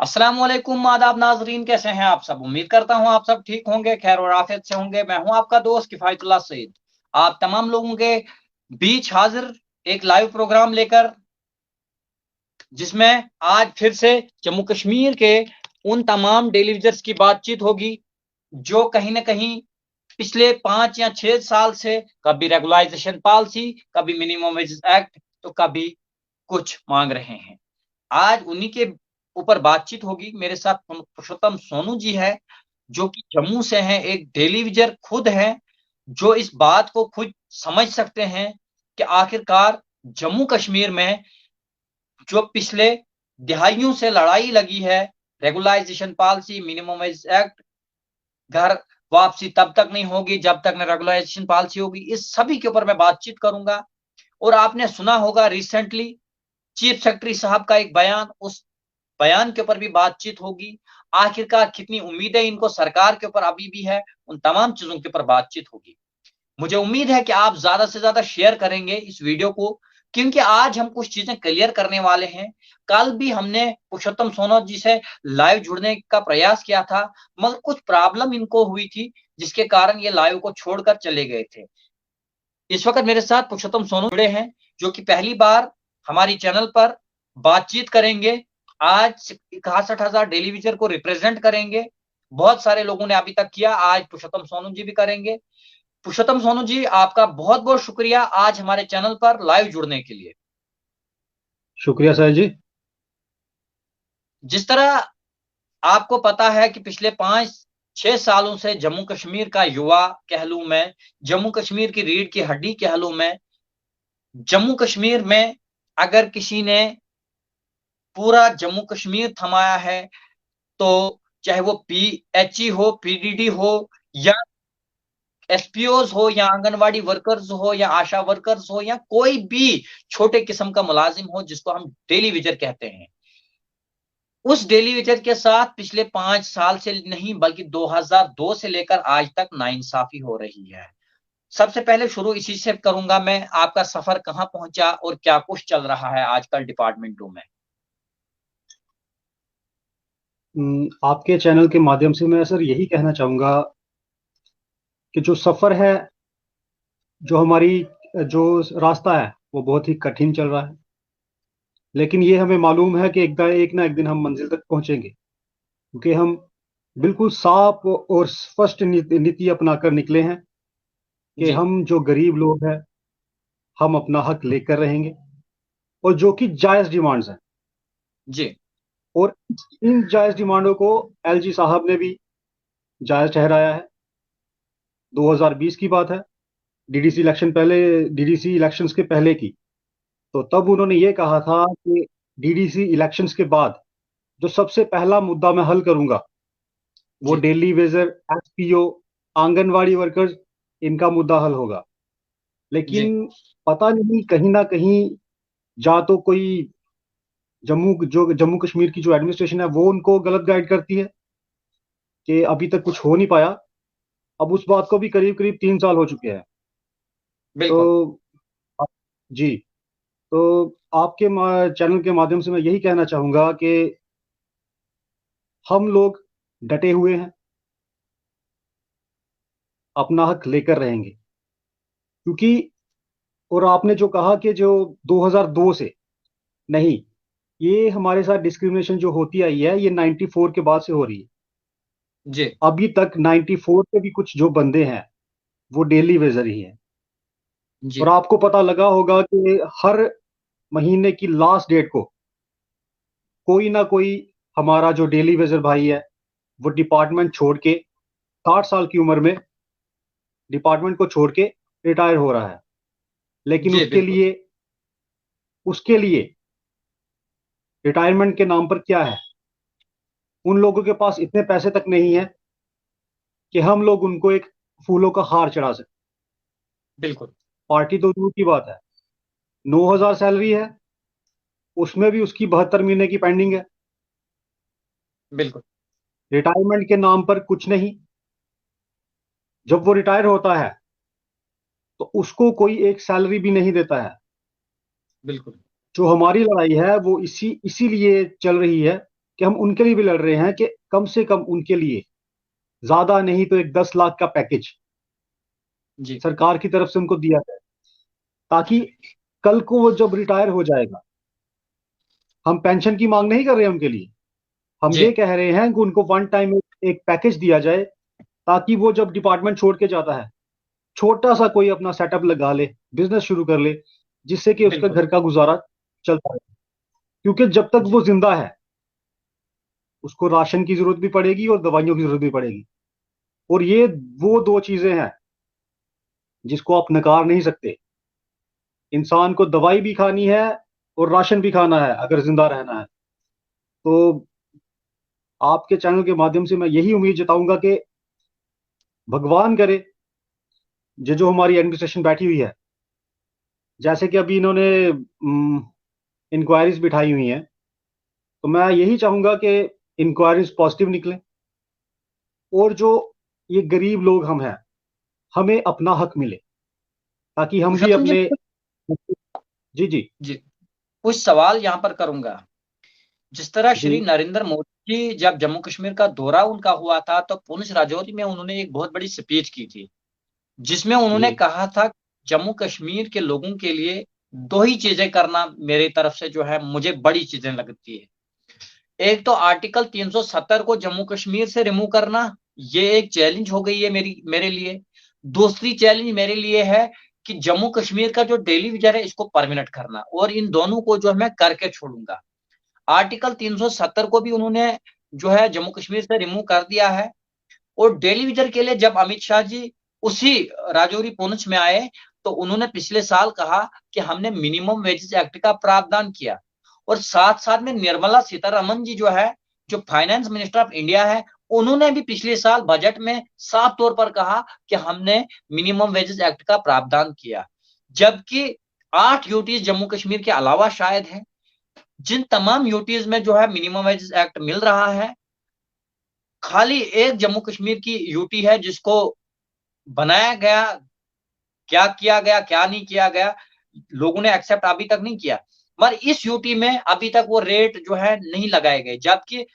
अस्सलाम वालेकुम आदाब नाजरीन, कैसे हैं आप सब। उम्मीद करता हूं आप सब ठीक होंगे, खैर और आफियत से होंगे। मैं हूं आपका दोस्त किफायतुल्लाह सईद, आप तमाम लोगों के बीच हाजिर एक लाइव प्रोग्राम लेकर, जिसमें आज फिर से जम्मू कश्मीर के उन तमाम डेलीविजर्स की बातचीत होगी जो कहीं ना कहीं पिछले 5 या 6 साल से कभी रेगुलाइजेशन पॉलिसी, कभी मिनिमम वेज एक्ट, तो कभी कुछ मांग रहे हैं। आज उन्हीं के ऊपर बातचीत होगी। मेरे साथ पुरुषोत्तम सोनू जी है, जो कि जम्मू से हैं, एक डेलीविजर खुद है, जो इस बात को खुद समझ सकते हैं कि आखिरकार जम्मू कश्मीर में जो पिछले दिहाइयों से लड़ाई लगी है, regularisation policy, minimum wage act, घर वापसी तब तक नहीं होगी जब तक न रेगुलाइजेशन पॉलिसी होगी, इस सभी के ऊपर मैं बातचीत करूंगा। और आपने सुना होगा रिसेंटली चीफ सेक्रेटरी साहब का एक बयान, उस बयान के ऊपर भी बातचीत होगी। आखिरकार कितनी उम्मीदें इनको सरकार के ऊपर अभी भी है, उन तमाम चीजों के ऊपर बातचीत होगी। मुझे उम्मीद है कि आप ज्यादा से ज्यादा शेयर करेंगे इस वीडियो को, क्योंकि आज हम कुछ चीजें क्लियर करने वाले हैं। कल भी हमने पुरुषोत्तम सोनू जी से लाइव जुड़ने का प्रयास किया था, मगर कुछ प्रॉब्लम इनको हुई थी, जिसके कारण ये लाइव को छोड़कर चले गए थे। इस वक्त मेरे साथ पुरुषोत्तम सोनू जुड़े हैं, जो कि पहली बार हमारी चैनल पर बातचीत करेंगे। आज 61,000 डेलीविजन को रिप्रेजेंट करेंगे। बहुत सारे लोगों ने अभी तक किया, आज पुरुषोत्तम सोनू जी भी करेंगे। पुरुषोत्तम सोनू जी, आपका बहुत बहुत शुक्रिया आज हमारे चैनल पर लाइव जुड़ने के लिए। शुक्रिया सर जी। जिस तरह आपको पता है कि पिछले 5 6 सालों से जम्मू कश्मीर का युवा कह लूं मैं, जम्मू कश्मीर की रीढ़ की हड्डी कह लूं मैं, जम्मू कश्मीर में अगर किसी ने पूरा जम्मू कश्मीर थमाया है, तो चाहे वो पीएचई हो, पीडीडी हो, या एसपीओज हो, या आंगनवाड़ी वर्कर्स हो, या आशा वर्कर्स हो, या कोई भी छोटे किस्म का मुलाजिम हो जिसको हम डेली विजर कहते हैं, उस डेली वेजर के साथ पिछले 5 साल से नहीं बल्कि 2002 से लेकर आज तक नाइंसाफी हो रही है। सबसे पहले शुरू इसी से करूंगा मैं, आपका सफर कहां पहुंचा और क्या कुछ चल रहा है आजकल डिपार्टमेंटों में। आपके चैनल के माध्यम से मैं सर यही कहना चाहूँगा कि जो सफ़र है, जो हमारी जो रास्ता है, वो बहुत ही कठिन चल रहा है। लेकिन ये हमें मालूम है कि एक ना एक दिन हम मंजिल तक पहुंचेंगे, क्योंकि हम बिल्कुल साफ और स्पष्ट नीति अपनाकर निकले हैं कि जी हम जो गरीब लोग हैं, हम अपना हक लेकर रहेंगे, और जो कि जायज़ डिमांड्स हैं। जी और इन जायज़ डिमांडों को एलजी साहब ने भी जायज़ ठहराया है। 2020 की बात है, डीडीसी इलेक्शंस के पहले की। तो तब उन्होंने ये कहा था कि डीडीसी इलेक्शंस के बाद जो सबसे पहला मुद्दा मैं हल करूंगा, वो जी daily wager, SPO, anganwadi workers, इनका मुद्दा हल होगा। जी लेकिन पता नहीं, कहीं ना कहीं जा तो कोई जम्मू कश्मीर की जो एडमिनिस्ट्रेशन है वो उनको गलत गाइड करती है कि अभी तक कुछ हो नहीं पाया। अब उस बात को भी करीब करीब 3 साल हो चुके हैं। बिल्कुल। तो जी, तो आपके चैनल के माध्यम से मैं यही कहना चाहूंगा कि हम लोग डटे हुए हैं, अपना हक लेकर रहेंगे। क्योंकि और आपने जो कहा कि जो 2002 से नहीं, ये हमारे साथ डिस्क्रिमिनेशन जो होती आई है, ये 94 के बाद से हो रही है। जी अभी तक 94 के भी कुछ जो बंदे हैं, वो डेली वेजर ही हैं। और जी आपको पता लगा होगा कि हर महीने की लास्ट डेट को कोई ना कोई हमारा जो डेली वेजर भाई है, वो डिपार्टमेंट छोड़ के, 60 साल की उम्र में डिपार्टमेंट को छोड़ के रिटायर हो रहा है। लेकिन जी बिल्कुल। उसके लिए रिटायरमेंट के नाम पर क्या है, उन लोगों के पास इतने पैसे तक नहीं है कि हम लोग उनको एक फूलों का हार चढ़ा सकें। बिल्कुल। पार्टी तो दूर की बात है, 9,000 सैलरी है, उसमें भी उसकी 72 महीने की पेंडिंग है। बिल्कुल। रिटायरमेंट के नाम पर कुछ नहीं। जब वो रिटायर होता है, तो उसको कोई एक सैलरी भी नहीं देता है। बिल्कुल। जो हमारी लड़ाई है वो इसीलिए चल रही है कि हम उनके लिए भी लड़ रहे हैं कि कम से कम उनके लिए ज्यादा नहीं तो एक 10 लाख का पैकेज जी सरकार की तरफ से उनको दिया जाए, ताकि कल को वो जब रिटायर हो जाएगा, हम पेंशन की मांग नहीं कर रहे हैं उनके लिए, हम जी ये कह रहे हैं कि उनको वन टाइम एक पैकेज दिया जाए, ताकि वो जब डिपार्टमेंट छोड़ के जाता है, छोटा सा कोई अपना सेटअप लगा ले, बिजनेस शुरू कर ले, जिससे कि उसका बिल्कुल। घर का गुजारा चलता रहे। क्योंकि जब तक जी वो जिंदा है, उसको राशन की जरूरत भी पड़ेगी और दवाइयों की जरूरत भी पड़ेगी। और ये वो दो चीजें हैं जिसको आप नकार नहीं सकते। इंसान को दवाई भी खानी है और राशन भी खाना है अगर जिंदा रहना है। तो आपके चैनल के माध्यम से मैं यही उम्मीद जताऊंगा कि भगवान करे, ये जो हमारी एडमिनिस्ट्रेशन बैठी हुई है, जैसे कि अभी इन्होंने इंक्वायरीज बिठाई हुई हैं, तो मैं यही चाहूंगा कि इंक्वायरीज पॉजिटिव निकलें, और जो ये गरीब लोग हम हैं, हमें अपना हक मिले, ताकि हम भी पुरुषोत्तम जी, अपने। जी जी जी कुछ सवाल यहाँ पर करूंगा। जिस तरह जी श्री नरेंद्र मोदी जी जब जम्मू कश्मीर का दौरा उनका हुआ था, तो पुंछ राजौरी में उन्होंने एक बहुत बड़ी स्पीच की थी, जिसमें जी उन्होंने कहा था जम्मू कश्मीर के लोगों के लिए दो ही चीजें करना मेरी तरफ से जो है मुझे बड़ी चीजें लगती है। एक तो आर्टिकल 370 को जम्मू कश्मीर से रिमूव करना, ये एक चैलेंज हो गई है मेरे लिए। दूसरी चैलेंज मेरे लिए है कि जम्मू कश्मीर का जो डेली विजर है इसको परमानेंट करना, और इन दोनों को जो है मैं करके छोड़ूंगा। आर्टिकल 370 को भी उन्होंने जो है जम्मू कश्मीर से रिमूव कर दिया है। और डेली विजर के लिए जब अमित शाह जी उसी राजौरी पुंछ में आए, तो उन्होंने पिछले साल कहा कि हमने मिनिमम वेजेस एक्ट का प्रावधान किया। और साथ साथ में निर्मला सीतारमन जी जो है, जो फाइनेंस मिनिस्टर ऑफ इंडिया है, उन्होंने भी पिछले साल बजट में साफ तौर पर कहा कि हमने मिनिमम वेजेस एक्ट का प्रावधान किया। जबकि 8 यूटीज जम्मू कश्मीर के अलावा शायद है, जिन तमाम यूटीज में जो है मिनिमम वेजेस एक्ट मिल रहा है, खाली एक जम्मू कश्मीर की यूटी है जिसको बनाया गया, क्या किया गया क्या नहीं किया गया, लोगों ने एक्सेप्ट अभी तक नहीं किया। मगर इस यूटी में अभी तक वो रेट जो है नहीं लगाए गए, जबकि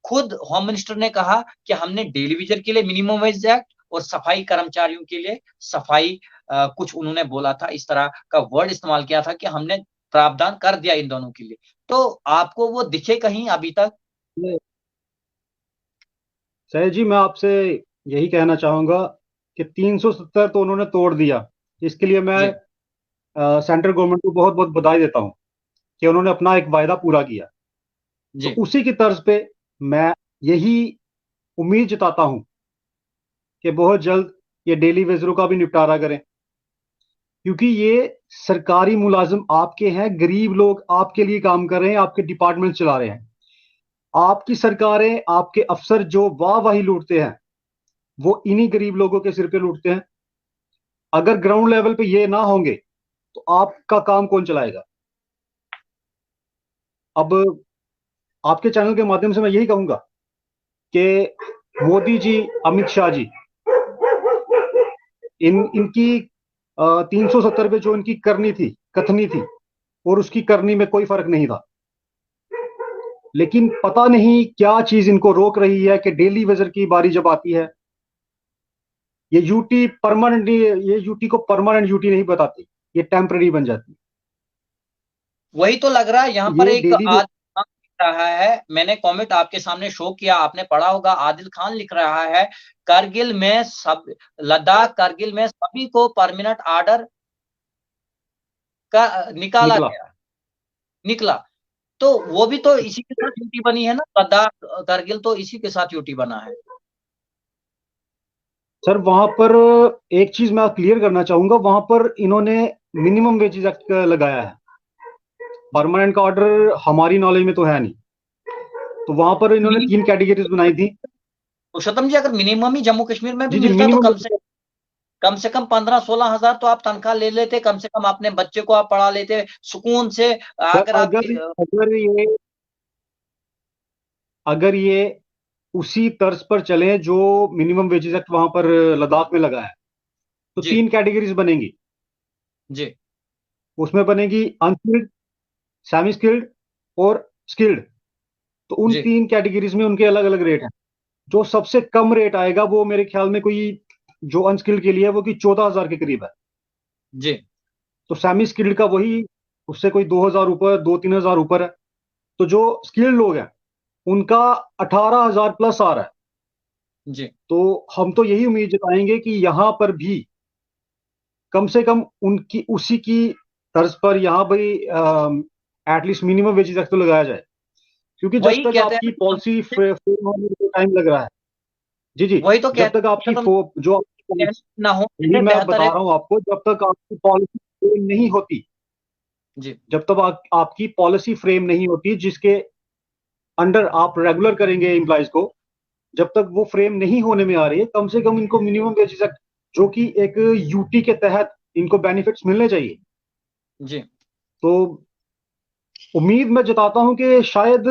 खुद होम मिनिस्टर ने कहा कि हमने डेली वेजर के लिए मिनिमम वेज एक्ट और सफाई कर्मचारियों के लिए सफाई, कुछ उन्होंने बोला था, इस तरह का वर्ड इस्तेमाल किया था कि हमने प्रावधान कर दिया इन दोनों के लिए। तो आपको वो दिखे कहीं अभी तक? सैयद जी, मैं आपसे यही कहना चाहूंगा कि 370 तो उन्होंने तोड़ दिया। इसके लिए मैं जी सेंट्रल गवर्नमेंट को बहुत बहुत बधाई देता हूं कि उन्होंने अपना एक वायदा पूरा किया। तो जी उसी की तर्ज पे मैं यही उम्मीद जताता हूं कि बहुत जल्द ये डेली वेजरों का भी निपटारा करें, क्योंकि ये सरकारी मुलाजिम आपके हैं, गरीब लोग आपके लिए काम कर रहे हैं, आपके डिपार्टमेंट चला रहे हैं। आपकी सरकारें, आपके अफसर जो वाह वाही लूटते हैं, वो इन्हीं गरीब लोगों के सिर पे लूटते हैं। अगर ग्राउंड लेवल पे ये ना होंगे तो आपका काम कौन चलाएगा? अब आपके चैनल के माध्यम से मैं यही कहूंगा कि मोदी जी, अमित शाह जी, इनकी 370 पे जो इनकी करनी थी, कथनी थी, और उसकी करनी में कोई फर्क नहीं था। लेकिन पता नहीं क्या चीज इनको रोक रही है कि डेली वेजर की बारी जब आती है, ये यूटी परमानेंट, ये यूटी को परमानेंट यूटी नहीं बताती, ये टेम्पररी बन जाती वही तो लग रहा है यहाँ है। पर ये एक डेली आज लिख रहा है, मैंने कमेंट आपके सामने शो किया, आपने पढ़ा होगा, आदिल खान लिख रहा है करगिल में सब, लद्दाख करगिल में सभी को परमानेंट ऑर्डर का निकाला निकला। गया, निकला। तो वो भी तो इसी के साथ यूटी बनी है ना, लद्दाख करगिल तो इसी के साथ यूटी बना है। सर वहां पर एक चीज मैं क्लियर करना चाहूंगा, वहां पर इन्होंने मिनिमम वेजेस एक्ट लगाया है, परमानेंट का ऑर्डर हमारी नॉलेज में तो है नहीं। तो वहां पर इन्होंने मिनिमम, 3 कैटेगरीज बनाई थी। पुरुषोत्तम जी अगर मिनिमम ही जम्मू कश्मीर में भी जी जी, मिलता तो मिनिमम। कम से कम 15-16 हजार तो आप तनख्वाह ले लेते, कम से कम अपने बच्चे को आप पढ़ा लेते सुकून से। सर अगर अगर आपकी अगर ये उसी तर्ज पर चले जो मिनिमम वेजेस एक्ट वहां पर लद्दाख में लगा है, तो जी 3 कैटेगरीज बनेंगी। जी उसमें बनेगी अनस्किल्ड, सेमी स्किल्ड और स्किल्ड। तो उन जी 3 कैटेगरीज में उनके अलग अलग रेट हैं। जो सबसे कम रेट आएगा वो मेरे ख्याल में कोई, जो अनस्किल्ड के लिए है वो कि 14,000 के करीब है। जी। तो सेमी स्किल्ड का वही, उससे कोई 2,000 ऊपर, 2-3 हजार ऊपर है। तो जो स्किल्ड लोग हैं उनका 18,000 प्लस आ रहा है। जी तो हम तो यही उम्मीद जताएंगे कि यहाँ पर भी कम से कम उनकी उसी की तर्ज पर यहाँ भाई एटलीस्ट मिनिमम वेजेस तक तो लगाया जाए, क्योंकि जब वही तक कहते आपकी हैं पॉलिसी फ्रेम होने में टाइम लग रहा है। जी जी। वही तो जब कहते तक आपकी हैं, जो आपकी policy- ना हो यही मैं बेहतर बता है। रहा हूँ आपको, जब तक आपकी पॉलिसी फ्रेम नहीं होती, जी जब तक आपकी पॉलिसी फ्रेम नहीं होती जिसके अंडर आप रेगुलर करेंगे एम्प्लॉयज को, जब तक वो फ्रेम नहीं होने में आ रही है, कम से कम इनको मिनिमम वेजेस एक्ट, जो कि एक यूटी के तहत इनको बेनिफिट्स मिलने चाहिए। जी। तो उम्मीद मैं जताता हूं कि शायद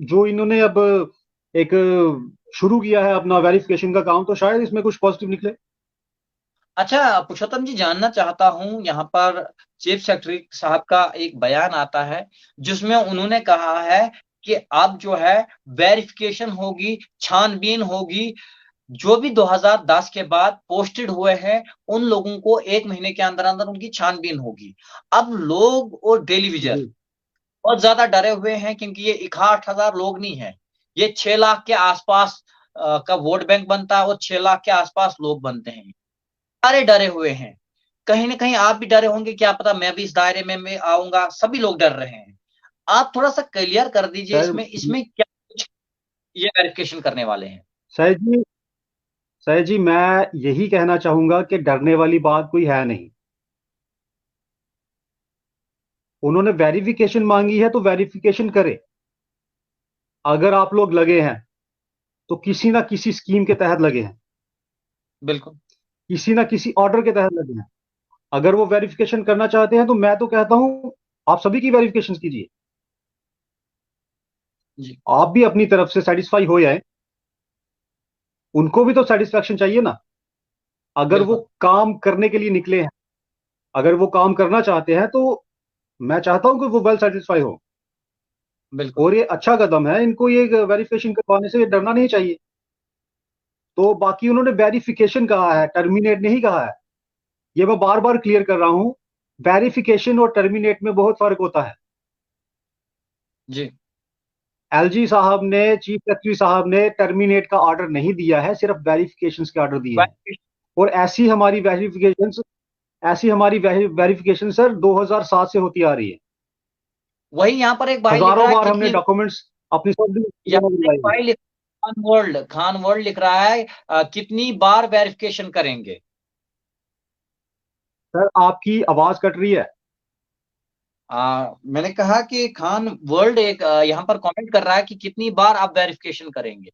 जो इन्होंने अब एक शुरू किया है अपना वेरिफिकेशन का काम, तो शायद इसमें कुछ पॉजिटिव निकले। अच्छा पुरुषोत्तम जी, जानना चाहता हूं, यहाँ पर चीफ सेक्रेटरी साहब का एक बयान आता है जिसमें उन्होंने कहा है कि अब जो है वेरिफिकेशन होगी, छानबीन होगी, जो भी 2010 के बाद पोस्टेड हुए हैं उन लोगों को 1 महीने के अंदर अंदर उनकी छानबीन होगी। अब लोग और टेलीविजन जी बहुत ज्यादा डरे हुए हैं, क्योंकि ये 61,000 लोग नहीं है, ये 6 लाख के आसपास का वोट बैंक बनता है और 6 लाख के आसपास लोग बनते हैं। सारे डरे हुए हैं, कहीं ना कहीं आप भी डरे होंगे, क्या पता मैं भी इस दायरे में मैं आऊंगा, सभी लोग डर रहे हैं। आप थोड़ा सा क्लियर कर दीजिए सर, इसमें इसमें क्या कुछ ये वेरिफिकेशन करने वाले हैं। सर जी, सर जी, मैं यही कहना चाहूंगा कि डरने वाली बात कोई है नहीं। उन्होंने वेरिफिकेशन मांगी है तो वेरिफिकेशन करे। अगर आप लोग लगे हैं तो किसी ना किसी स्कीम के तहत लगे हैं, बिल्कुल। किसी ना किसी ऑर्डर के तहत लगे हैं। अगर वो वेरिफिकेशन करना चाहते हैं तो मैं तो कहता हूं आप सभी की वेरिफिकेशन कीजिए। जी आप भी अपनी तरफ से सेटिस्फाई हो जाए, उनको भी तो सेटिस्फेक्शन चाहिए ना। अगर वो बिल्कुल। काम करने के लिए निकले हैं, अगर वो काम करना चाहते हैं, तो मैं चाहता हूं कि वो वेल सेटिस्फाई हो। बिल्कुल। और ये अच्छा कदम है, इनको ये वेरिफिकेशन करवाने से डरना नहीं चाहिए। तो बाकी उन्होंने वेरिफिकेशन कहा है, टर्मिनेट नहीं कहा है। ये मैं बार बार क्लियर कर रहा हूं, वेरिफिकेशन और टर्मिनेट में बहुत फर्क होता है। जी एलजी साहब ने, चीफ सेक्रेटरी साहब ने टर्मिनेट का ऑर्डर नहीं दिया है, सिर्फ वेरिफिकेशन के ऑर्डर दिए हैं। और ऐसी हमारी वेरिफिकेशन सर 2007 से होती आ रही है। वही यहाँ पर एक भाई लिख हजारों रहा है बार हमने कितनी, डॉक्यूमेंट्स अपनी सब यहाँ जमा पर एक करवाई है। भाई लिख, खान वर्ल्ड लिख रहा है कितनी बार वेरिफिकेशन करेंगे। सर आपकी आवाज कट रही है। मैंने कहा कि खान वर्ल्ड एक यहाँ पर कमेंट कर रहा है कि कितनी बार आप वेरिफिकेशन करेंगे।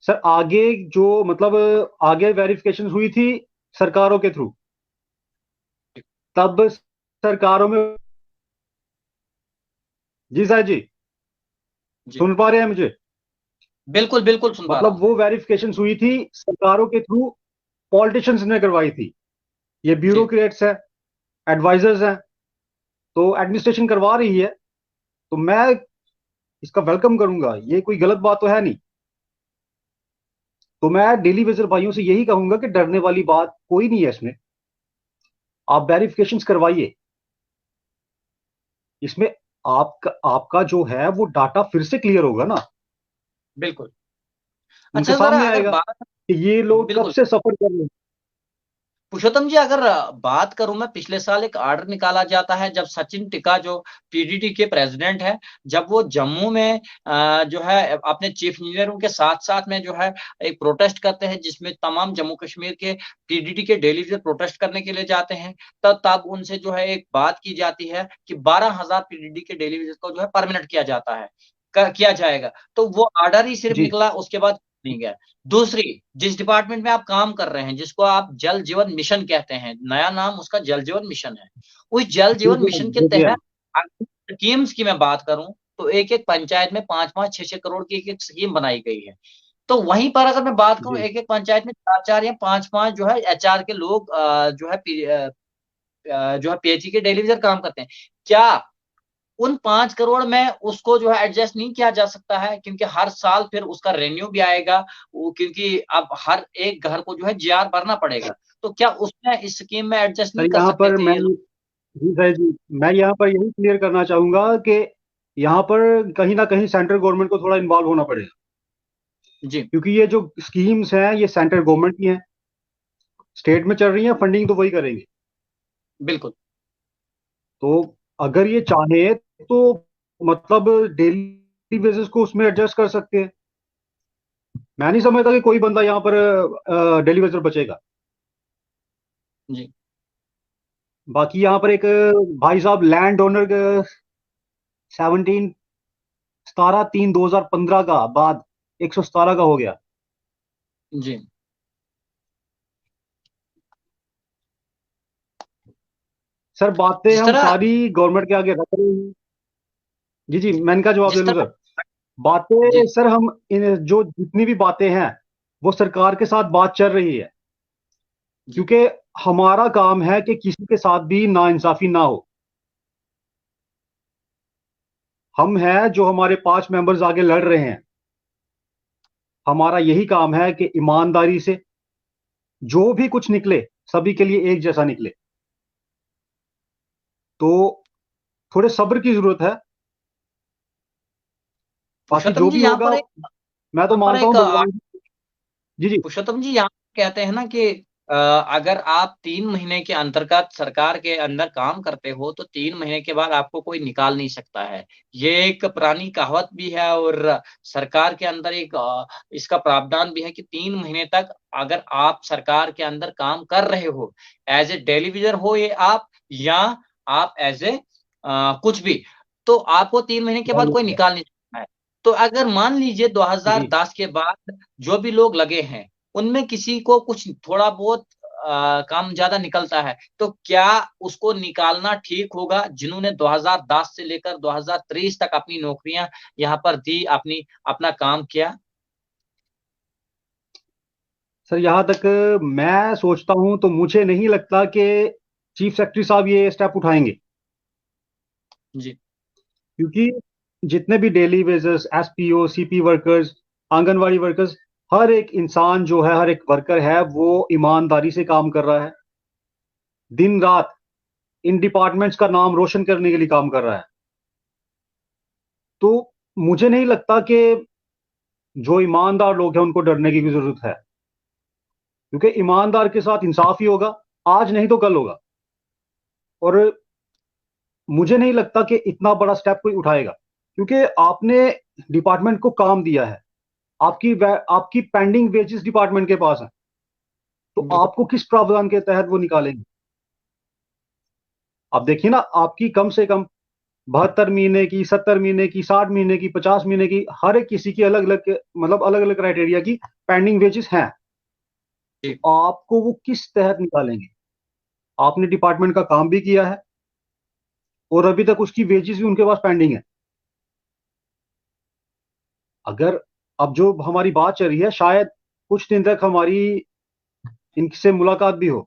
सर आगे जो मतलब आगे वेरिफिकेशन हुई थी सरकारों के थ्रू, तब सरकारों में, जी सर जी, जी सुन पा रहे हैं मुझे? बिल्कुल बिल्कुल सुन पा रहा मतलब हूं। वो वेरिफिकेशन हुई थी सरकारों के थ्रू, पॉलिटिशियंस ने करवाई थी। ये जी ब्यूरोक्रेट्स है, एडवाइजर्स हैं, तो एडमिनिस्ट्रेशन करवा रही है। तो मैं इसका वेलकम करूंगा, ये कोई गलत बात तो है नहीं। तो मैं डेली वेजर भाइयों से यही कहूंगा कि डरने वाली बात कोई नहीं है इसमें। आप वेरिफिकेशन करवाइए। इसमें आपका आपका जो है वो डाटा फिर से क्लियर होगा ना, बिल्कुल। उनके अच्छा जरा सामने अगर आएगा बात, कि ये लोग कब बिल्कुल से सफर कर रहे हैं। पुरुषोत्तम जी, अगर बात करूं मैं, पिछले साल एक ऑर्डर निकाला जाता है जब सचिन टिका जो पीडीटी के प्रेसिडेंट है, जब वो जम्मू में जो है अपने चीफ इंजीनियरों के साथ साथ में जो है एक प्रोटेस्ट करते हैं, जिसमें तमाम जम्मू कश्मीर के पीडीटी के डेली प्रोटेस्ट करने के लिए जाते हैं, तब उनसे जो है एक बात की जाती है कि 12,000 पीडीटी के डेली को जो है परमानेंट किया जाता है, किया जाएगा। तो वो ऑर्डर ही सिर्फ जी निकला, उसके बाद नहीं गया। दूसरी, जिस डिपार्टमेंट में आप काम कर रहे हैं, जिसको आप जल जीवन मिशन कहते हैं, नया नाम उसका जल जीवन मिशन है, उस जल जीवन मिशन के JJM। तहत स्कीम्स की मैं बात करूं तो एक एक पंचायत में 5-5 6-6 करोड़ की एक एक स्कीम बनाई गई है। तो वहीं पर अगर मैं बात करूं, जी एक एक पंचायत में 4-4 या 5-5 जो है एचआर के लोग जो है पीएचई के डेलीवेजर काम करते हैं। क्या उन 5 करोड़ में उसको जो है एडजस्ट नहीं किया जा सकता है, क्योंकि हर साल फिर उसका रेन्यू भी आएगा, क्योंकि अब हर एक घर को जो है जीआर भरना पड़ेगा। तो क्या उसमें इस स्कीम में एडजस्ट सर नहीं कर यहाँ सकते पर थे मैं, ये लोग? जी सर जी, मैं यहाँ पर यही क्लियर करना चाहूंगा कि यहाँ पर कहीं ना कहीं सेंट्रल गवर्नमेंट को थोड़ा इन्वॉल्व होना पड़ेगा, जी, क्योंकि ये जो स्कीम्स हैं ये सेंट्रल गवर्नमेंट की हैं, स्टेट में चल रही हैं, फंडिंग तो वही करेंगे। बिल्कुल। तो अगर ये चाहे तो मतलब डेली बेसिस को उसमें एडजस्ट कर सकते हैं। मैं नहीं समझता कि कोई बंदा यहाँ पर डेली बेसिस पर बचेगा। जी, बाकी यहाँ पर एक भाई साहब लैंड ओनर 17 3 2015 का बाद 117 का हो गया। जी। सर बातें जिस हम तरह सारी गवर्नमेंट के आगे रख रहे हैं। जी जी, मैं इनका जवाब दे जिस दूं तरह सर। बातें जी, सर हम जो जितनी भी बातें हैं वो सरकार के साथ बात चल रही है, जी, क्योंकि हमारा काम है कि किसी के साथ भी नाइंसाफी ना हो। हम हैं जो हमारे 5 मेंबर्स आगे लड़ रहे हैं, हमारा यही काम है कि ईमानदारी से जो भी कुछ निकले सभी के लिए एक जैसा निकले। तो थोड़े सब्र की जरूरत है, बाकी पुरुषोत्तम जो जी भी यहाँ होगा पर मैं तो यहाँ पर मानता एक हूँ भगवान। जी जी। पुरुषोत्तम जी यहाँ कहते हैं ना कि अगर आप 3 महीने के अंतर्गत सरकार के अंदर काम करते हो तो 3 महीने के बाद आपको कोई निकाल नहीं सकता है। ये एक पुरानी कहावत भी है, और सरकार के अंदर एक इसका प्रावधान भी है कि 3 महीने तक अगर आप सरकार के अंदर काम कर रहे हो, एज ए टेलीविजन हो ये आप, या आप एज ए कुछ भी, तो आपको 3 महीने के बाद कोई निकाल नहीं सकता है। तो अगर मान लीजिए जी 2010 के बाद जो भी लोग लगे हैं, उनमें किसी को कुछ थोड़ा बहुत काम ज्यादा निकलता है, तो क्या उसको निकालना ठीक होगा, जिन्होंने 2010 से लेकर 2023 तक अपनी नौकरियां यहाँ पर दी, अपनी अपना काम किया? सर, यहाँ तक मैं सोचता हूं तो मुझे नहीं लगता कि चीफ सेक्रेटरी साहब ये स्टेप उठाएंगे, जी, क्योंकि जितने भी daily wagers, SPO, CP workers, anganwadi workers, हर एक इंसान जो है, हर एक वर्कर है, वो ईमानदारी से काम कर रहा है, दिन रात इन डिपार्टमेंट्स का नाम रोशन करने के लिए काम कर रहा है। तो मुझे नहीं लगता कि जो ईमानदार लोग हैं उनको डरने की भी जरूरत है, क्योंकि ईमानदार के साथ इंसाफ ही होगा, आज नहीं तो कल होगा। और मुझे नहीं लगता कि इतना बड़ा स्टेप कोई उठाएगा, क्योंकि आपने डिपार्टमेंट को काम दिया है, आपकी पेंडिंग वेजेस डिपार्टमेंट के पास है, तो बिल्कुल, आपको किस प्रावधान के तहत वो निकालेंगे? आप देखिए ना, आपकी कम से कम 72 महीने की, 70 महीने की, 60 महीने की, 50 महीने की, हर एक किसी की अलग अलग, मतलब अलग अलग क्राइटेरिया की पेंडिंग वेजेस हैं। तो जी, आपको वो किस तहत निकालेंगे? आपने डिपार्टमेंट का काम भी किया है और अभी तक उसकी वेजेस भी उनके पास पेंडिंग है। अगर अब जो हमारी बात चल रही है, शायद कुछ दिन तक हमारी इनसे मुलाकात भी हो,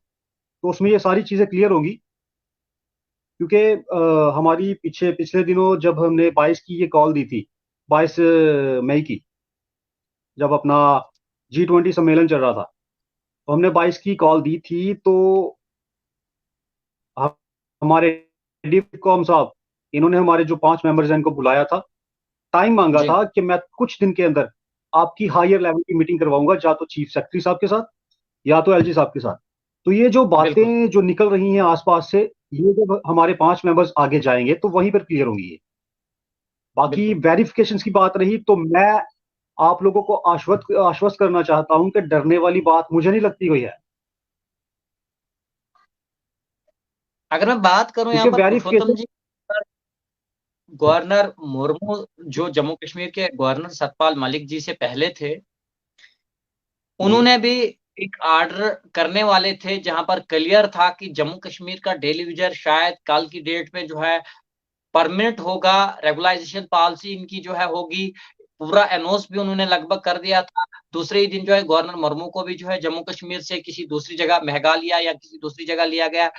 तो उसमें ये सारी चीजें क्लियर होंगी। क्योंकि हमारी पिछले दिनों जब हमने 22 की ये कॉल दी थी, 22 मई की, जब अपना G20 सम्मेलन चल रहा था, तो हमने 22 की कॉल दी थी। तो हम- हमारे डीकॉम साहब, इन्होंने हमारे जो 5 मेंबर्स हैं इनको बुलाया था, टाइम मांगा जी, था कि मैं कुछ दिन के अंदर आपकी हायर लेवल की मीटिंग करवाऊंगा, या तो चीफ सेक्रेटरी साहब के साथ या तो एलजी साहब के साथ। तो ये जो बिल्कुल, बातें जो निकल रही हैं आसपास से, ये जब हमारे 5 मेंबर्स आगे जाएंगे तो वहीं पर क्लियर होंगी ये। बाकी बिल्कुल। वेरिफिकेशन की बात रही, तो मैं आप लोगों को आश्वस्त आश्वस्त करना चाहता हूं कि डरने वाली बात मुझे नहीं लगती कोई है, अगर मैं बात करूं यहाँ क्योंकि पर पुरुषोत्तम वेरिफिकेशन। जी, गवर्नर मुर्मू जो जम्मू कश्मीर के गवर्नर सतपाल मलिक जी से पहले थे, जी उन्होंने भी एक ऑर्डर करने वाले थे जहां पर क्लियर था कि जम्मू कश्मीर का डेली विजर शायद कल की डेट में जो है परमानेंट होगा, रेगुलाइजेशन पॉलिसी इनकी जो है होगी। पूरा अनाउंस भी उन्होंने लगभग कर दिया था। दूसरे ही दिन जो है गवर्नर मुर्मू को भी जो है जम्मू कश्मीर से किसी दूसरी जगह, मेघालय या किसी दूसरी जगह लिया गया।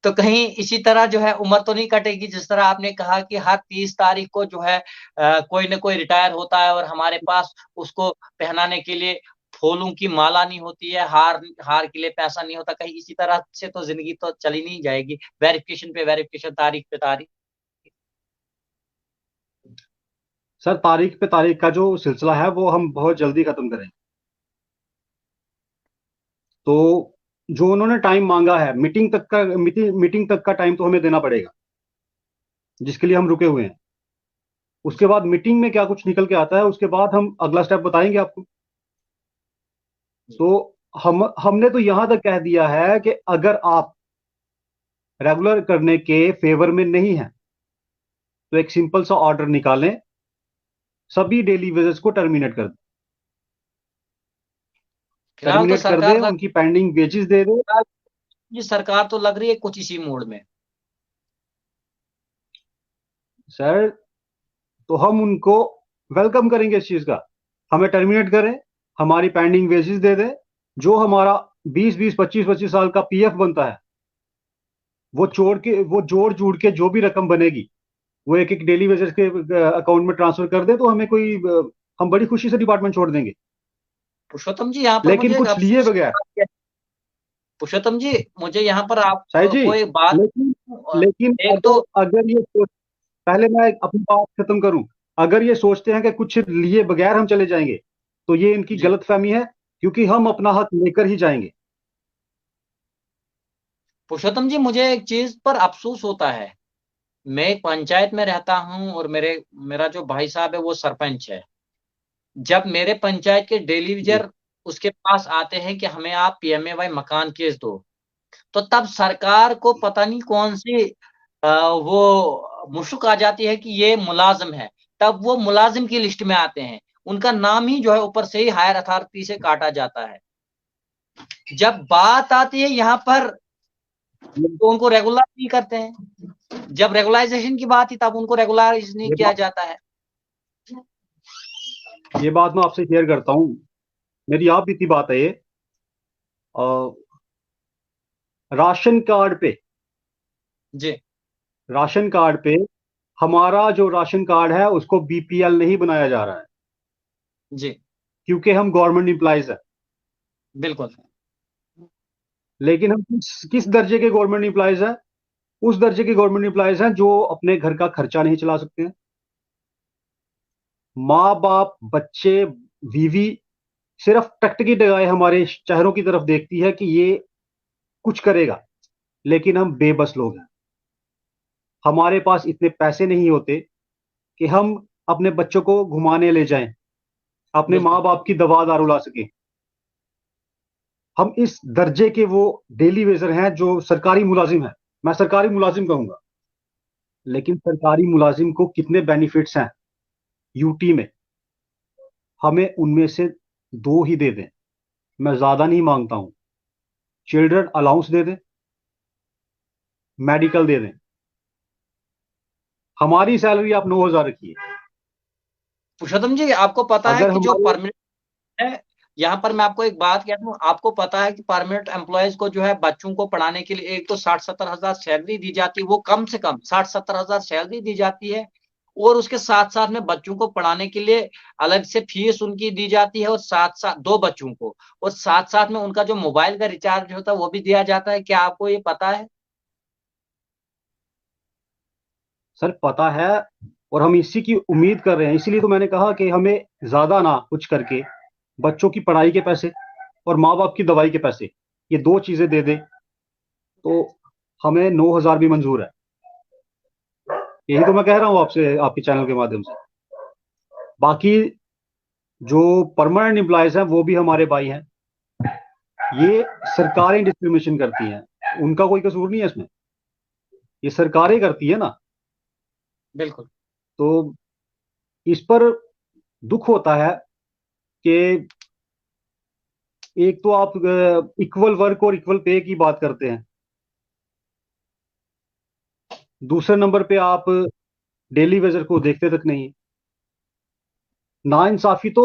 तो कहीं इसी तरह जो है उम्र तो नहीं कटेगी, जिस तरह आपने कहा कि हर 30 तारीख को जो है कोई न कोई रिटायर होता है और हमारे पास उसको पहनाने के लिए फूलों की माला नहीं होती है, हार हार के लिए पैसा नहीं होता। कहीं इसी तरह से तो ज़िंदगी तो चली नहीं जाएगी, वेरिफ़िकेशन पे वेरिफ़िकेशन, तारीख पे तारीख। सर तारीख पे तारीख का जो सिलसिला है वो हम बहुत जल्दी खत्म करेंगे। तो जो उन्होंने टाइम मांगा है मीटिंग तक का टाइम तो हमें देना पड़ेगा, जिसके लिए हम रुके हुए हैं। उसके बाद मीटिंग में क्या कुछ निकल के आता है उसके बाद हम अगला स्टेप बताएंगे आपको। तो हमने तो यहां तक कह दिया है कि अगर आप रेगुलर करने के फेवर में नहीं है तो एक सिंपल सा ऑर्डर निकालें, सभी डेली वेजेस को टर्मिनेट कर दें। फिलहाल तो टर्मिनेट कर दे, सरकार लग उनकी पेंडिंग वेजेस दे दे। ये सरकार तो लग रही है कुछ इसी मोड में। सर तो हम उनको वेलकम करेंगे इस चीज का, हमें टर्मिनेट करें, हमारी पेंडिंग वेजेस दे दे, जो हमारा 20-20 25-25 साल का पीएफ बनता है वो जोड़ जूड़ के जो भी रकम बनेगी वो एक एक डेली वेजेस के अकाउंट में ट्रांसफर कर दे, तो हमें कोई हम बड़ी खुशी से डिपार्टमेंट छोड़ देंगे। पुरुषोत्तम जी, यहाँ पर लेकिन मुझे एक कुछ लिए अफ़सोस की बगैर। बात है। पुरुषोत्तम जी, मुझे यहाँ पर आप शायद जी। को एक बात लेकिन लेकिन एक तो अगर ये पहले मैं अपनी बात खत्म करूं। अगर ये सोचते हैं कि कुछ लिए बगैर हम चले जाएंगे तो ये इनकी जी, गलतफहमी है, क्योंकि हम अपना हक लेकर ही जाएंगे। पुरुषोत्तम जी, मुझे एक चीज़ पर अफ़सोस होता है। मैं एक पंचायत में रहता हूँ और मेरा जो भाई साहब है वो सरपंच है। जब मेरे पंचायत के जी डेलीवेजर उसके पास आते हैं कि हमें आप पीएमएवाई मकान केस दो, तो तब सरकार को पता नहीं कौन-सी वो मुशुक आ जाती है कि ये मुलाज़िम है। तब वो मुलाज़िम की लिस्ट में आते हैं। उनका नाम ही जो है ऊपर से ही हायर अथॉरिटी से काटा जाता है। जब बात आती है यहाँ पर तो उनको रेगुलर नहीं करते हैं। जब रेगुलाइज़ेशन की बात थी तब उनको रेगुलाइज़ नहीं ये किया बात जाता है। ये बात मैं आपसे शेयर करता हूँ। मेरी आप बीती बात है ये। अ, राशन कार्ड पे जी, राशन कार्ड पे हमारा जो राशन कार्ड है उसको बीपीएल नहीं बनाया जा रहा है, जी, क्योंकि हम गवर्नमेंट एम्प्लॉइज है। बिल्कुल। लेकिन हम किस दर्जे के गवर्नमेंट एम्प्लॉइज है? उस दर्जे के गवर्नमेंट एम्प्लॉइज हैं जो अपने घर का खर्चा नहीं चला सकते हैं। माँ बाप बच्चे बीवी सिर्फ टकटकी लगाए हमारे चेहरों की तरफ देखती है कि ये कुछ करेगा, लेकिन हम बेबस लोग हैं। हमारे पास इतने पैसे नहीं होते कि हम अपने बच्चों को घुमाने ले जाएं, अपने बिल्कुल, माँ बाप की दवा दारू ला सकें। हम इस दर्जे के वो डेली वेजर हैं जो सरकारी मुलाजिम है। मैं सरकारी मुलाजिम कहूंगा, लेकिन सरकारी मुलाजिम को कितने बेनिफिट्स हैं यूटी में, हमें उनमें से दो ही दे दें। मैं ज्यादा नहीं मांगता हूं। चिल्ड्रन अलाउंस दे दें, मेडिकल दे दें। हमारी सैलरी आप 9,000 रखिए। पुरुषोत्तम जी, आपको पता है अगर कि जो हमारे परमानेंट है, यहाँ पर मैं आपको एक बात कहता हूँ, आपको पता है कि परमानेंट एम्प्लॉइज को जो है बच्चों को पढ़ाने के लिए एक तो 60-70 हजार सैलरी दी जाती है, वो कम से कम 60-70 हजार सैलरी दी जाती है, और उसके साथ साथ में बच्चों को पढ़ाने के लिए अलग से फीस उनकी दी जाती है, और साथ साथ दो बच्चों को, और साथ साथ में उनका जो मोबाइल का रिचार्ज होता है वो भी दिया जाता है। क्या आपको ये पता है? सर पता है, और हम इसी की उम्मीद कर रहे हैं, इसीलिए तो मैंने कहा कि हमें ज्यादा ना कुछ करके बच्चों की पढ़ाई के पैसे और माँ बाप की दवाई के पैसे, ये दो चीजें दे दे तो हमें 9,000 भी मंजूर है। यही तो मैं कह रहा हूँ आपसे, आपके चैनल के माध्यम से। बाकी जो परमानेंट एम्प्लॉयज हैं वो भी हमारे भाई हैं। ये सरकारें डिस्क्रिमिनेशन करती हैं, उनका कोई कसूर नहीं है इसमें, ये सरकारें करती है ना। बिल्कुल, तो इस पर दुख होता है कि एक तो आप इक्वल वर्क और इक्वल पे की बात करते हैं, दूसरे नंबर पे आप डेली वेजर को देखते तक नहीं है। नाइंसाफी तो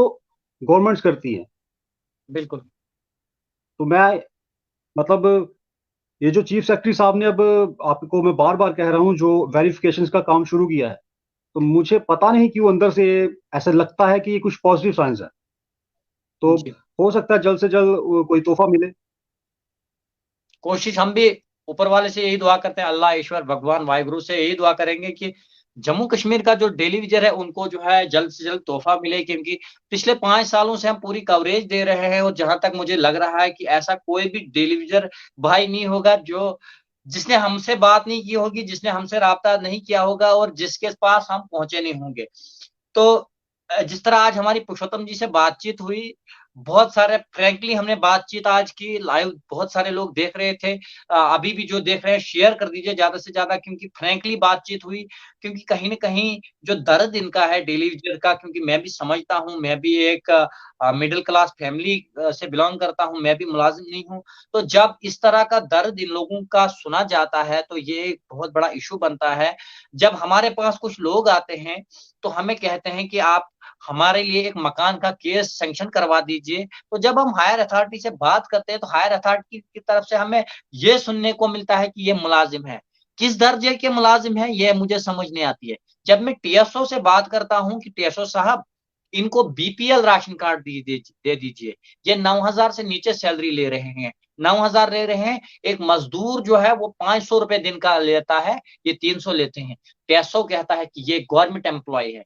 गवर्नमेंट्स करती है। बिल्कुल, तो मैं मतलब ये जो चीफ सेक्रेटरी साहब ने अब, आपको मैं बार बार कह रहा हूँ, जो वेरिफिकेशन का काम शुरू किया है, तो मुझे पता नहीं क्यों अंदर से ऐसा लगता है कि ये कुछ पॉजिटिव साइंस है। तो जी, हो सकता है जल्द से जल्द कोई तोहफा मिले। कोशिश हम भी ऊपर वाले से यही दुआ करते हैं, अल्लाह ईश्वर भगवान वाहिगुरु से यही दुआ करेंगे कि जम्मू कश्मीर का जो डेली विजर है उनको जो है जल्द से जल्द तोहफा मिले, क्योंकि पिछले 5 सालों से हम पूरी कवरेज दे रहे हैं और जहां तक मुझे लग रहा है कि ऐसा कोई भी डेली विजर भाई नहीं होगा जो जिसने हमसे बात नहीं की होगी, जिसने हमसे राब्ता नहीं किया होगा और जिसके पास हम पहुंचे नहीं होंगे। तो जिस तरह आज हमारी पुरुषोत्तम जी से बातचीत हुई, बहुत सारे फ्रैंकली हमने बातचीत आज की लाइव, बहुत सारे लोग देख रहे थे। अभी भी जो देख रहे हैं शेयर कर दीजिए ज़्यादा से ज़्यादा, क्योंकि फ्रैंकली बातचीत हुई, क्योंकि कहीं न कहीं जो दर्द इनका है डेली वेजेस का, क्योंकि मैं भी समझता हूँ, मैं भी एक मिडल क्लास फैमिली से बिलॉन्ग करता हूँ, मैं भी मुलाज़िम नहीं हूँ। तो जब इस तरह का दर्द इन लोगों का सुना जाता है, तो ये एक बहुत बड़ा इश्यू बनता है। जब हमारे पास कुछ लोग आते हैं, तो हमें कहते हैं कि आप हमारे लिए एक मकान का केस सैंक्शन करवा दीजिए। तो जब हम हायर अथॉरिटी से बात करते हैं, तो हायर अथॉरिटी की तरफ से हमें ये सुनने को मिलता है कि ये मुलाजिम है। किस दर्जे के मुलाजिम है, ये मुझे समझ नहीं आती है। जब मैं टीएसओ से बात करता हूँ कि टीएसओ साहब, इनको बीपीएल राशन कार्ड दे दीजिए। ये 9,000 से नीचे सैलरी ले रहे हैं, 9,000 ले रहे हैं। एक मजदूर जो है वो 500 रुपए दिन का लेता है, ये 300 लेते हैं। टीएसओ कहता है कि ये गवर्नमेंट एम्प्लॉय है।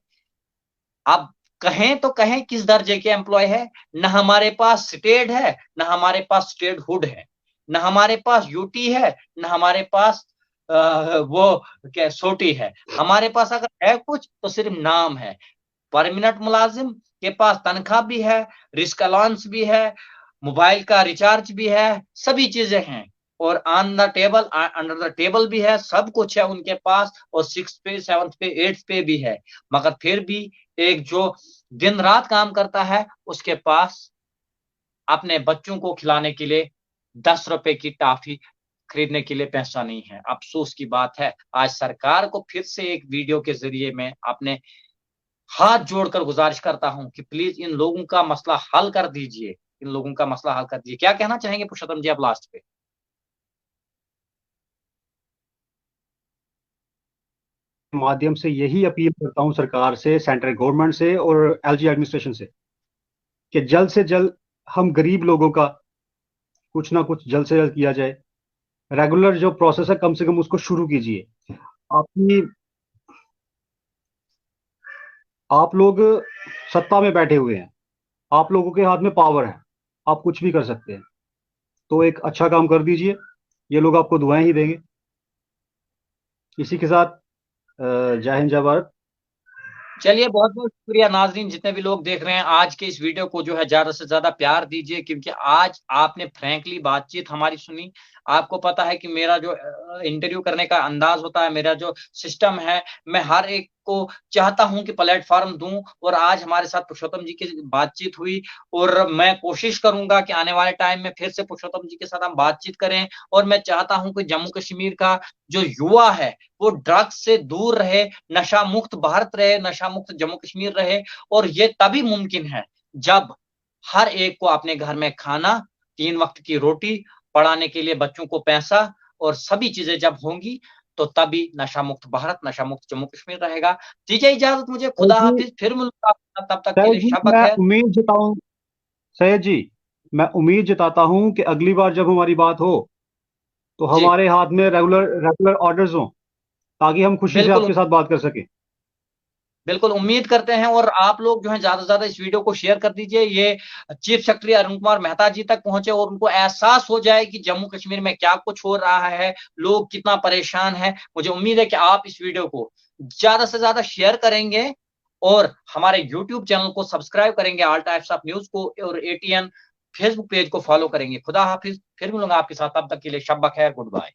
अब कहें तो कहें किस दर्जे के एम्प्लॉय है। न हमारे पास स्टेट है, न हमारे पास स्टेट हुड है, न हमारे पास यूटी है, न हमारे पास वो क्या सोटी है। हमारे पास अगर है कुछ तो सिर्फ नाम है। परमानेंट मुलाजिम के पास तनख्वाह भी है, रिस्क अलाउंस भी है, मोबाइल का रिचार्ज भी है, सभी चीजें हैं। और on the table, under the table भी है, सब कुछ है उनके पास। और 6th पे, 7th पे, 8th पे भी है। मगर फिर भी एक जो दिन रात काम करता है, उसके पास अपने बच्चों को खिलाने के लिए 10 रुपए की टॉफी खरीदने के लिए पैसा नहीं है। अफसोस की बात है। आज सरकार को फिर से एक वीडियो के जरिए मैं अपने हाथ जोड़कर गुजारिश करता हूं कि प्लीज इन लोगों का मसला हल कर दीजिए, इन लोगों का मसला हल कर दीजिए। क्या कहना चाहेंगे पुरुषोत्तम जी आप लास्ट पे? माध्यम से यही अपील करता हूँ सरकार से, सेंट्रल गवर्नमेंट से और एलजी एडमिनिस्ट्रेशन से, कि जल्द से जल्द हम गरीब लोगों का कुछ ना कुछ जल्द से जल्द किया जाए। रेगुलर जो प्रोसेस है, कम से कम उसको शुरू कीजिए। आपकी आप लोग सत्ता में बैठे हुए हैं, आप लोगों के हाथ में पावर है, आप कुछ भी कर सकते हैं। तो एक अच्छा काम कर दीजिए, ये लोग आपको दुआएं ही देंगे। इसी के साथ जय हिंद, जय भारत। चलिए, बहुत बहुत शुक्रिया नाजरीन, जितने भी लोग देख रहे हैं आज के इस वीडियो को जो है ज्यादा से ज्यादा प्यार दीजिए, क्योंकि आज आपने फ्रैंकली बातचीत हमारी सुनी। आपको पता है कि मेरा जो इंटरव्यू करने का अंदाज होता है, मेरा जो सिस्टम है, मैं हर एक को चाहता हूं कि प्लेटफॉर्म दूं। और आज हमारे साथ पुरुषोत्तम जी की बातचीत हुई, और मैं कोशिश करूंगा कि आने वाले टाइम में फिर से पुरुषोत्तम जी के साथ हम बातचीत करें। और मैं चाहता हूं कि जम्मू कश्मीर का जो युवा है वो ड्रग्स से दूर रहे, नशा मुक्त भारत रहे, नशा मुक्त जम्मू कश्मीर रहे। और ये तभी मुमकिन है जब हर एक को अपने घर में खाना, 3 वक्त की रोटी, पढ़ाने के लिए बच्चों को पैसा, और सभी चीजें जब होंगी, तो तभी नशा मुक्त भारत, नशा मुक्त जम्मू कश्मीर रहेगा। दीजिए इजाजत मुझे, खुदा सैयद जी, हाफिज, फिर मिलूंगा आपके साथ, तब तक के सैयद लिए जी, शब मैं खैर। उम्मीद जताऊं सैयद जी, मैं उम्मीद जताता हूं कि अगली बार जब हमारी बात हो, तो जी, हमारे हाथ में रेगुलर रेगुलर ऑर्डर्स हों, ताकि हम खुशी से बिल्कुल आपके साथ बात कर सकें। बिल्कुल उम्मीद करते हैं। और आप लोग जो है ज्यादा से ज्यादा इस वीडियो को शेयर कर दीजिए, ये चीफ सेक्रेटरी अरुण कुमार मेहता जी तक पहुंचे और उनको एहसास हो जाए कि जम्मू कश्मीर में क्या कुछ हो रहा है, लोग कितना परेशान है। मुझे उम्मीद है कि आप इस वीडियो को ज्यादा से ज्यादा शेयर करेंगे और हमारे यूट्यूब चैनल को सब्सक्राइब करेंगे, ऑल टाइप्स ऑफ न्यूज को, और एटीएन फेसबुक पेज को फॉलो करेंगे। खुदा हाफिज, फिर मिलूंगा आपके साथ, तब तक के लिए शब बखैर, गुड बाय।